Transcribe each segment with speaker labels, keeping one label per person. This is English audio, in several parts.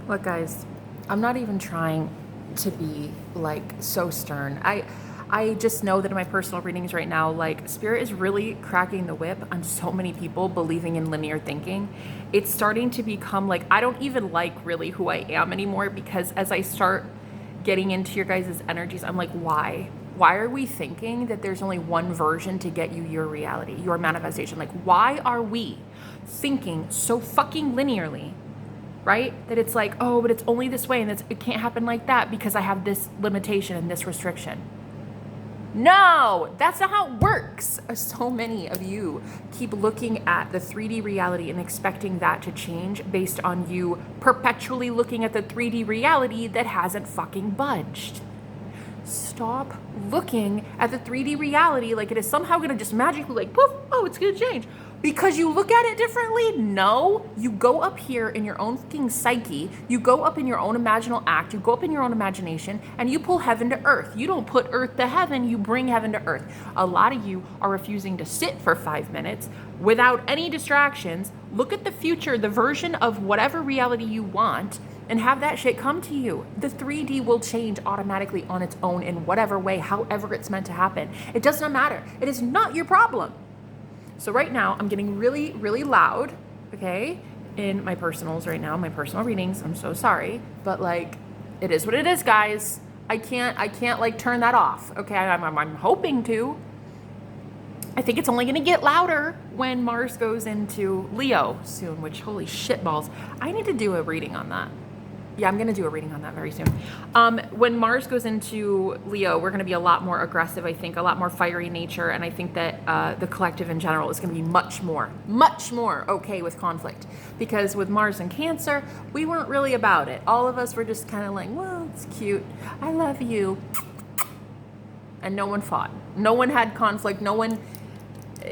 Speaker 1: Look, guys, I'm not even trying to be like so stern. I just know that in my personal readings right now, like spirit is really cracking the whip on so many people believing in linear thinking. It's starting to become like I don't even like really who I am anymore, because as I start getting into your guys' energies, I'm like, why? Why are we thinking that there's only one version to get you your reality, your manifestation? Like, why are we thinking so fucking linearly? Right? That it's like, oh, but it's only this way and it can't happen like that because I have this limitation and this restriction. No, that's not how it works. So many of you keep looking at the 3D reality and expecting that to change based on you perpetually looking at the 3D reality that hasn't fucking budged. Stop looking at the 3D reality like it is somehow going to just magically like, poof, oh, it's going to change. Because you look at it differently? No. You go up here in your own fucking psyche, you go up in your own imaginal act, you go up in your own imagination, and you pull heaven to earth. You don't put earth to heaven, you bring heaven to earth. A lot of you are refusing to sit for 5 minutes without any distractions, look at the future, the version of whatever reality you want, and have that shit come to you. The 3D will change automatically on its own in whatever way, however it's meant to happen. It does not matter. It is not your problem. So right now, I'm getting really, really loud, okay, in my personals right now, my personal readings. I'm so sorry, but like, it is what it is, guys. I can't like turn that off, okay? I'm hoping to. I think it's only gonna get louder when Mars goes into Leo soon, which, holy shit balls. I need to do a reading on that. Yeah, I'm going to do a reading on that very soon. When Mars goes into Leo, we're going to be a lot more aggressive, I think, a lot more fiery in nature. And I think that the collective in general is going to be much more okay with conflict. Because with Mars and Cancer, we weren't really about it. All of us were just kind of like, well, it's cute. I love you. And no one fought. No one had conflict. No one...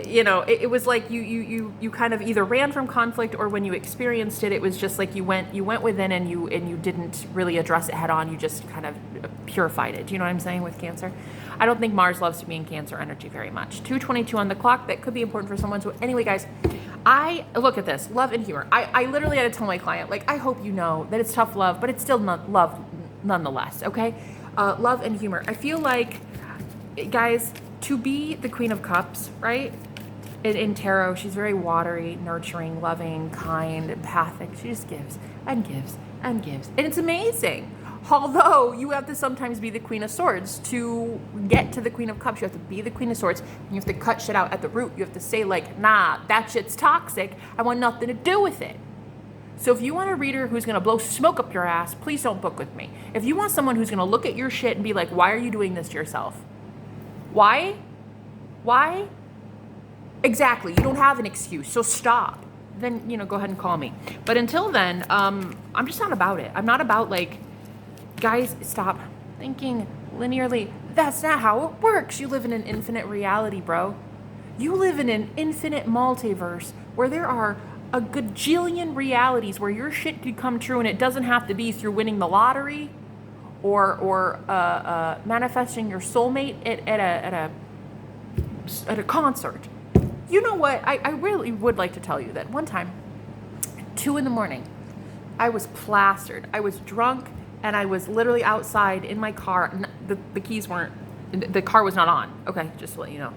Speaker 1: You know, it was like you kind of either ran from conflict, or when you experienced it, it was just like you went within and you didn't really address it head on. You just kind of purified it. Do you know what I'm saying with Cancer? I don't think Mars loves to be in Cancer energy very much. 2:22 on the clock. That could be important for someone. So anyway, guys, I look at this love and humor. I literally had to tell my client, like, I hope you know that it's tough love, but it's still not love nonetheless. Okay, love and humor. I feel like, guys, to be the Queen of Cups, right? In tarot, she's very watery, nurturing, loving, kind, empathic. She just gives and gives and gives. And it's amazing. Although you have to sometimes be the Queen of Swords to get to the Queen of Cups. You have to be the Queen of Swords, and you have to cut shit out at the root. You have to say, like, nah, that shit's toxic. I want nothing to do with it. So if you want a reader who's going to blow smoke up your ass, please don't book with me. If you want someone who's going to look at your shit and be like, why are you doing this to yourself? Why? Exactly. You don't have an excuse, so stop. Then, you know, go ahead and call me. But until then, I'm just not about it. I'm not about, like, guys, stop thinking linearly. That's not how it works. You live in an infinite reality, bro. You live in an infinite multiverse where there are a gajillion realities where your shit could come true, and it doesn't have to be through winning the lottery or manifesting your soulmate at a concert. You know what? I really would like to tell you that one time, 2 a.m, I was plastered. I was drunk, and I was literally outside in my car. The keys weren't, the car was not on. Okay, just to let you know.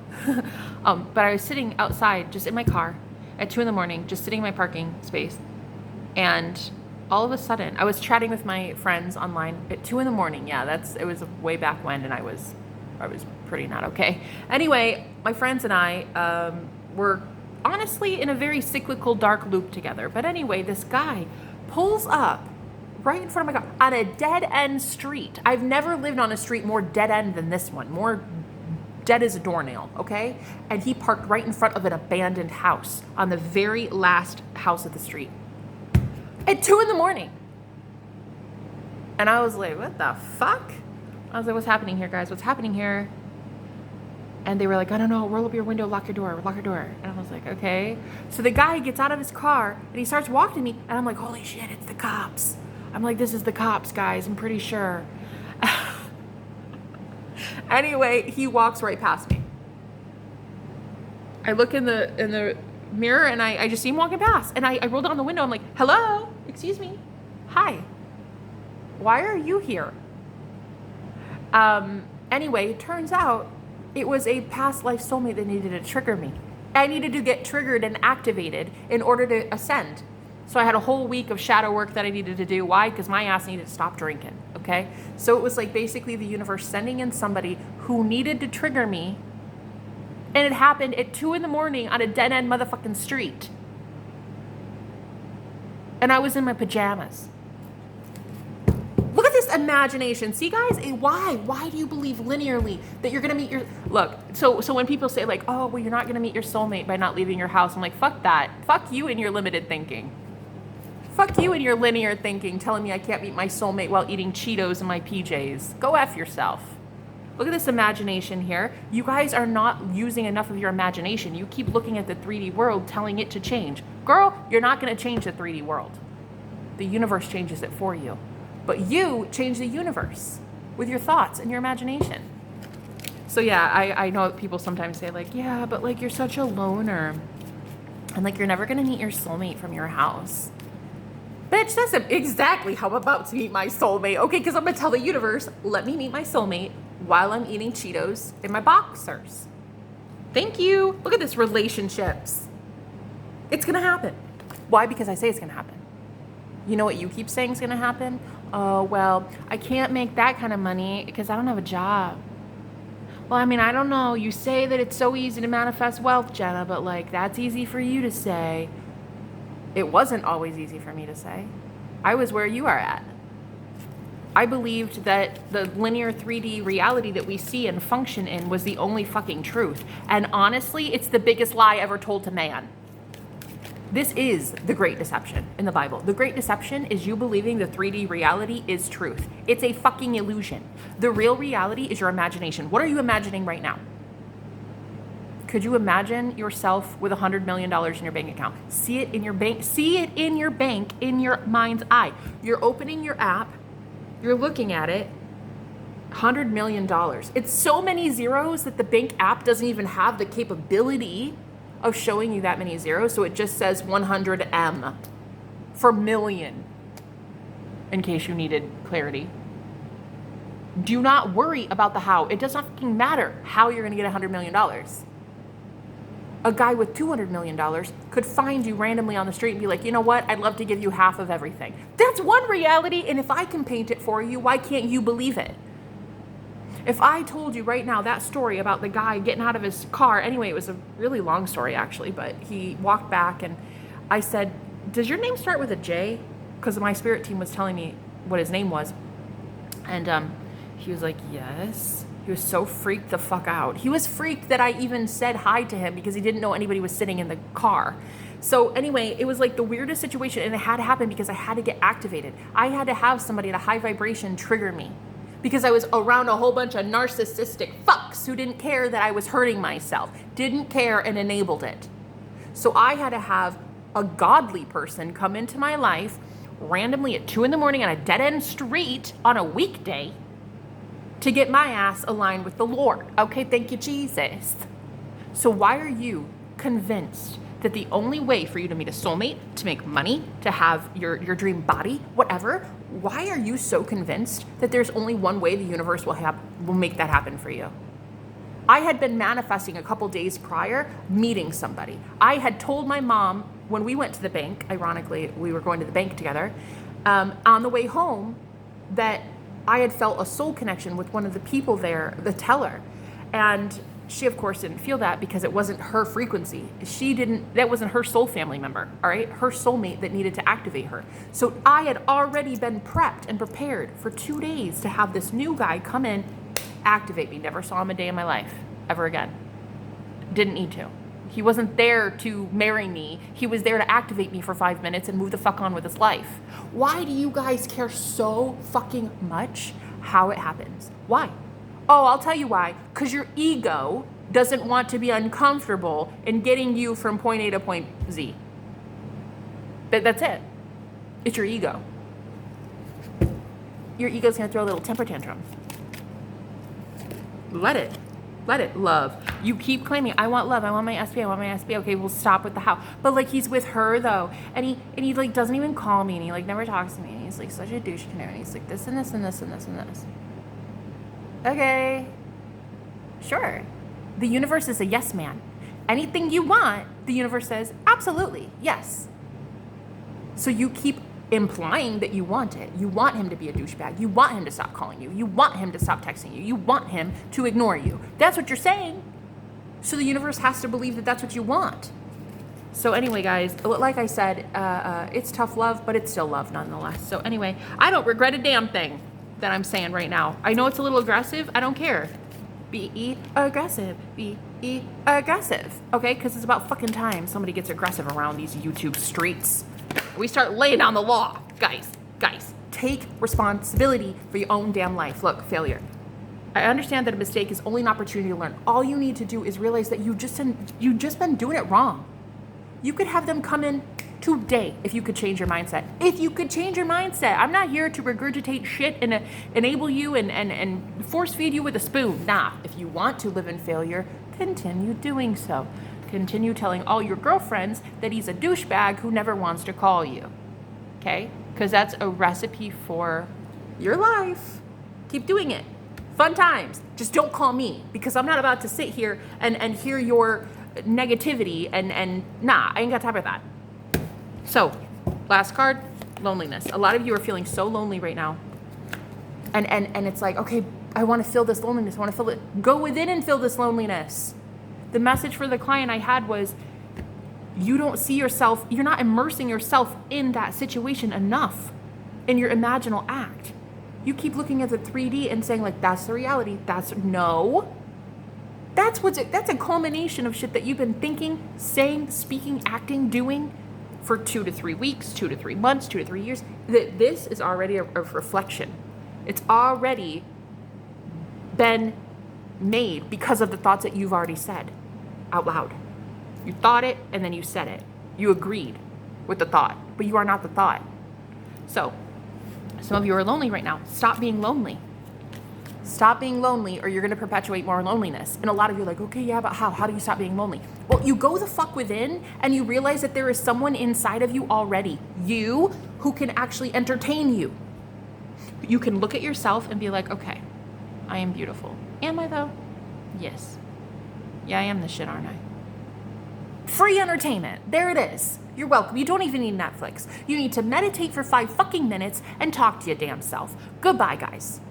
Speaker 1: But I was sitting outside just in my car at 2 a.m, just sitting in my parking space. And all of a sudden, I was chatting with my friends online at 2 a.m. Yeah, it was way back when, and I was pretty not okay. Anyway, my friends and I were honestly in a very cyclical dark loop together. But anyway, this guy pulls up right in front of my car on a dead-end street. I've never lived on a street more dead-end than this one. More dead as a doornail, okay? And he parked right in front of an abandoned house on the very last house of the street at 2 a.m. And I was like, what the fuck? I was like, what's happening here, guys? What's happening here? And they were like, I don't know, roll up your window, lock your door. And I was like, okay. So the guy gets out of his car and he starts walking to me, and I'm like, holy shit, it's the cops. I'm like, this is the cops, guys, I'm pretty sure. Anyway, he walks right past me. I look in the mirror, and I just see him walking past. And I roll down the window. I'm like, hello, excuse me, hi. Why are you here? Anyway, it turns out it was a past life soulmate that needed to trigger me. I needed to get triggered and activated in order to ascend. So I had a whole week of shadow work that I needed to do. Why? Because my ass needed to stop drinking, okay? So it was like basically the universe sending in somebody who needed to trigger me. And it happened at 2 a.m. on a dead-end motherfucking street. And I was in my pajamas. Look at this imagination. See, guys, why? Why do you believe linearly that you're going to meet your... Look, so when people say like, oh, well, you're not going to meet your soulmate by not leaving your house. I'm like, fuck that. Fuck you and your limited thinking. Fuck you and your linear thinking telling me I can't meet my soulmate while eating Cheetos in my PJs. Go F yourself. Look at this imagination here. You guys are not using enough of your imagination. You keep looking at the 3D world, telling it to change. Girl, you're not going to change the 3D world. The universe changes it for you. But you change the universe with your thoughts and your imagination. So yeah, I know people sometimes say like, yeah, but like you're such a loner. And like you're never going to meet your soulmate from your house. Bitch, that's exactly how I'm about to meet my soulmate. Okay, because I'm going to tell the universe, let me meet my soulmate while I'm eating Cheetos in my boxers. Thank you. Look at this, relationships. It's going to happen. Why? Because I say it's going to happen. You know what you keep saying is going to happen? Oh, well, I can't make that kind of money because I don't have a job. Well, I mean, I don't know. You say that it's so easy to manifest wealth, Jenna, but like that's easy for you to say. It wasn't always easy for me to say. I was where you are at. I believed that the linear 3D reality that we see and function in was the only fucking truth. And honestly, it's the biggest lie ever told to man. This is the great deception in the Bible. The great deception is you believing the 3D reality is truth. It's a fucking illusion. The real reality is your imagination. What are you imagining right now? Could you imagine yourself with $100 million in your bank account? See it in your bank. See it in your bank, in your mind's eye. You're opening your app. You're looking at it. $100 million. It's so many zeros that the bank app doesn't even have the capability of showing you that many zeros. So it just says 100M for million, in case you needed clarity. Do not worry about the how. It does not fucking matter how you're going to get $100 million. A guy with $200 million could find you randomly on the street and be like, you know what? I'd love to give you half of everything. That's one reality. And if I can paint it for you, why can't you believe it? If I told you right now that story about the guy getting out of his car, anyway, it was a really long story actually, but he walked back and I said, does your name start with a J? Because my spirit team was telling me what his name was. And he was like, yes. He was so freaked the fuck out. He was freaked that I even said hi to him because he didn't know anybody was sitting in the car. So anyway, it was like the weirdest situation, and it had to happen because I had to get activated. I had to have somebody at a high vibration trigger me because I was around a whole bunch of narcissistic fucks who didn't care that I was hurting myself, didn't care and enabled it. So I had to have a godly person come into my life randomly at 2 a.m. on a dead-end street on a weekday to get my ass aligned with the Lord. Okay, thank you, Jesus. So why are you convinced that the only way for you to meet a soulmate, to make money, to have your dream body, whatever, why are you so convinced that there's only one way the universe will make that happen for you? I had been manifesting a couple days prior, meeting somebody. I had told my mom when we went to the bank, ironically, we were going to the bank together, on the way home, that I had felt a soul connection with one of the people there, the teller. And she, of course, didn't feel that because it wasn't her frequency. That wasn't her soul family member, all right? Her soulmate that needed to activate her. So I had already been prepped and prepared for 2 days to have this new guy come in, activate me. Never saw him a day in my life, ever again. Didn't need to. He wasn't there to marry me. He was there to activate me for 5 minutes and move the fuck on with his life. Why do you guys care so fucking much how it happens? Why? Oh, I'll tell you why. Because your ego doesn't want to be uncomfortable in getting you from point A to point Z. That's it. It's your ego. Your ego's going to throw a little temper tantrum. Let it. Let it. Love. You keep claiming, I want love. I want my SB. I want my SB. Okay, we'll stop with the how. But like, he's with her though. And he like doesn't even call me, and he like never talks to me. And he's like such a douche canoe. And he's like this and this and this and this and this. Okay. Sure. The universe is a yes man. Anything you want, the universe says, absolutely, yes. So you keep implying that you want it. You want him to be a douchebag. You want him to stop calling you. You want him to stop texting you. You want him to ignore you. That's what you're saying. So the universe has to believe that that's what you want. So anyway, guys, like I said, it's tough love, but it's still love nonetheless. So anyway, I don't regret a damn thing that I'm saying right now. I know it's a little aggressive. I don't care. Be aggressive. Be aggressive. Okay? Because it's about fucking time somebody gets aggressive around these YouTube streets. We start laying down the law. Guys, take responsibility for your own damn life. Look, failure. I understand that a mistake is only an opportunity to learn. All you need to do is realize that you've just been doing it wrong. You could have them come in today if you could change your mindset. If you could change your mindset. I'm not here to regurgitate shit and enable you and force feed you with a spoon. Nah, if you want to live in failure, continue doing so. Continue telling all your girlfriends that he's a douchebag who never wants to call you. Okay? Because that's a recipe for your life. Keep doing it. Fun times. Just don't call me, because I'm not about to sit here and hear your negativity and nah, I ain't got time for that. So, last card, loneliness. A lot of you are feeling so lonely right now. And it's like, okay, I want to feel this loneliness. I want to feel it. Go within and feel this loneliness. The message for the client I had was, you don't see yourself, you're not immersing yourself in that situation enough in your imaginal act. You keep looking at the 3D and saying like, that's the reality. That's a culmination of shit that you've been thinking, saying, speaking, acting, doing for 2 to 3 weeks, 2 to 3 months, 2 to 3 years. This is already a reflection. It's already been made because of the thoughts that you've already said out loud. You thought it and then you said it. You agreed with the thought, but you are not the thought. So, some of you are lonely right now. Stop being lonely. Stop being lonely, or you're going to perpetuate more loneliness. And a lot of you are like, okay, yeah, but how? How do you stop being lonely? Well, you go the fuck within and you realize that there is someone inside of you already. You who can actually entertain you. You can look at yourself and be like, okay, I am beautiful. Am I though? Yes. Yeah, I am the shit, aren't I? Free entertainment. There it is. You're welcome. You don't even need Netflix. You need to meditate for 5 fucking minutes and talk to your damn self. Goodbye, guys.